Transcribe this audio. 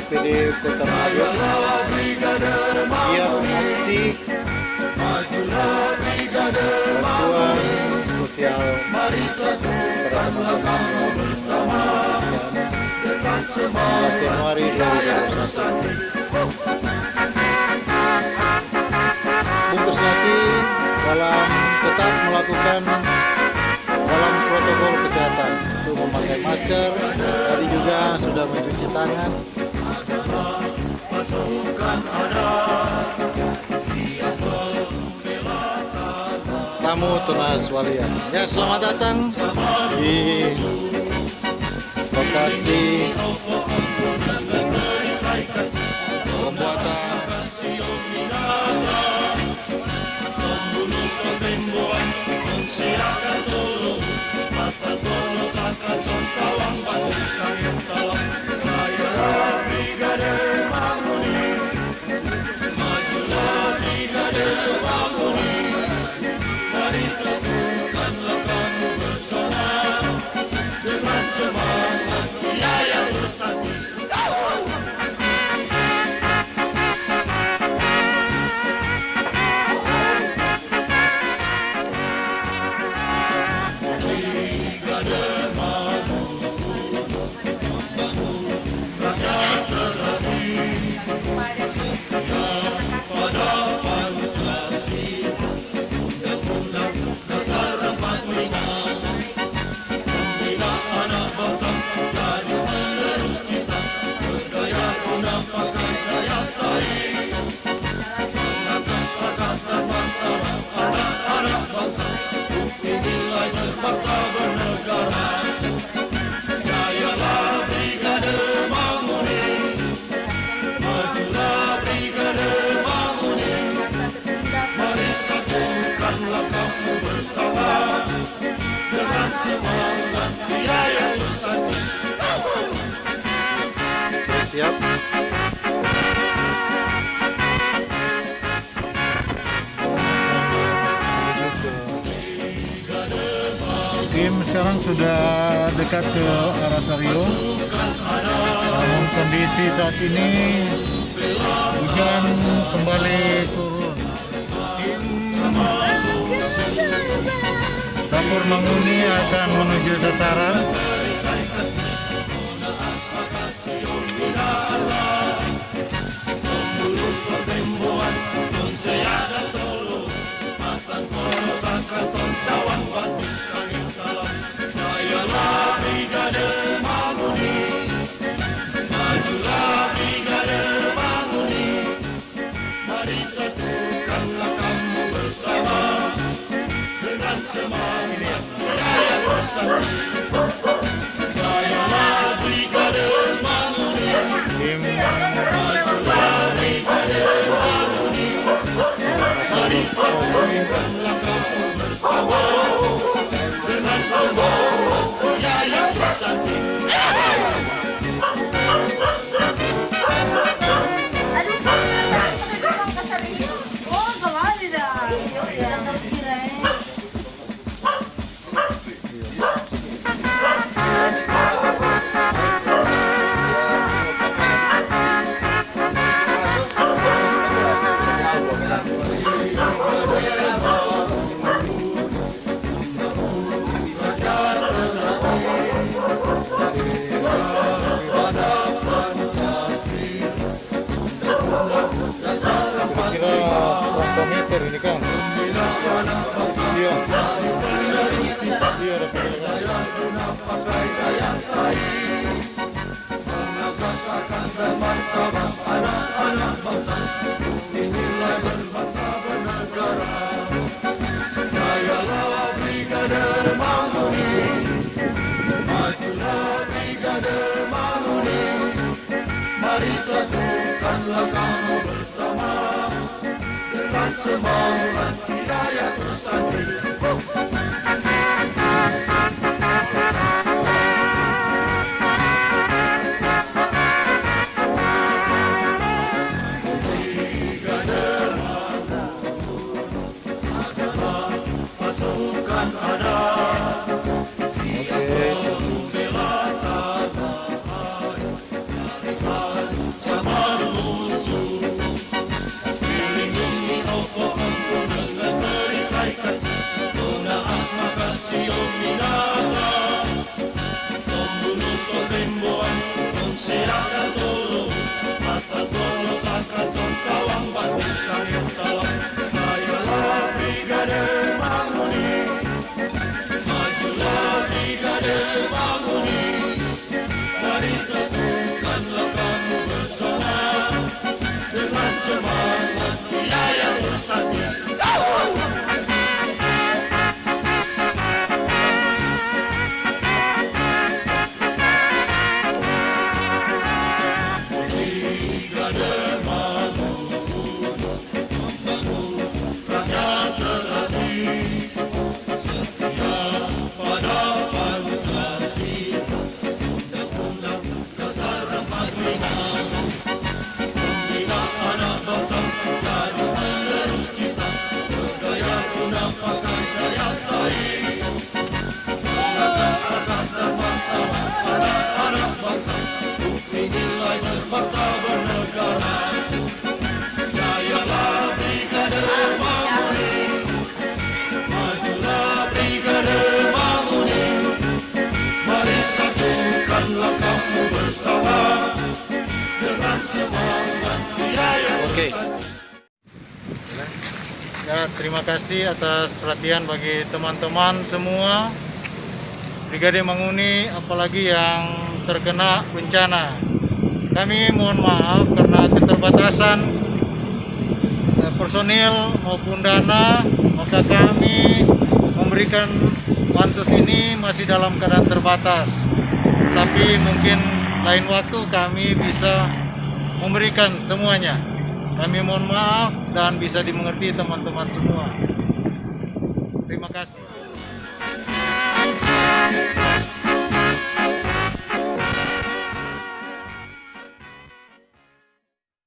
DPD Kota Manado giat aksi bantuan sosial pada teman-teman yang bersama bencana 15 Januari 2021. Bungkus nasi tetap melakukan dalam protokol kesehatan untuk memakai masker. Tadi juga sudah mencuci tangan. Tamu Tonaas Walian. Ya, selamat datang di lokasi pembuatan siap. Tim sekarang sudah dekat ke arah sario. Namun kondisi saat ini hujan kembali turun. Campur Manguni akan menuju sasaran. Ini kan iya Mari satukanlah kamu bersama dengan semangat hidayah bersatu. Pasukan ada siap membela tanah air. Ya, terima kasih atas perhatian bagi teman-teman semua Brigade Manguni, apalagi yang terkena bencana. Kami mohon maaf karena keterbatasan personil maupun dana, maka kami memberikan bansos ini masih dalam keadaan terbatas. Tapi mungkin lain waktu kami bisa memberikan semuanya. Kami mohon maaf dan bisa dimengerti teman-teman semua. Terima kasih.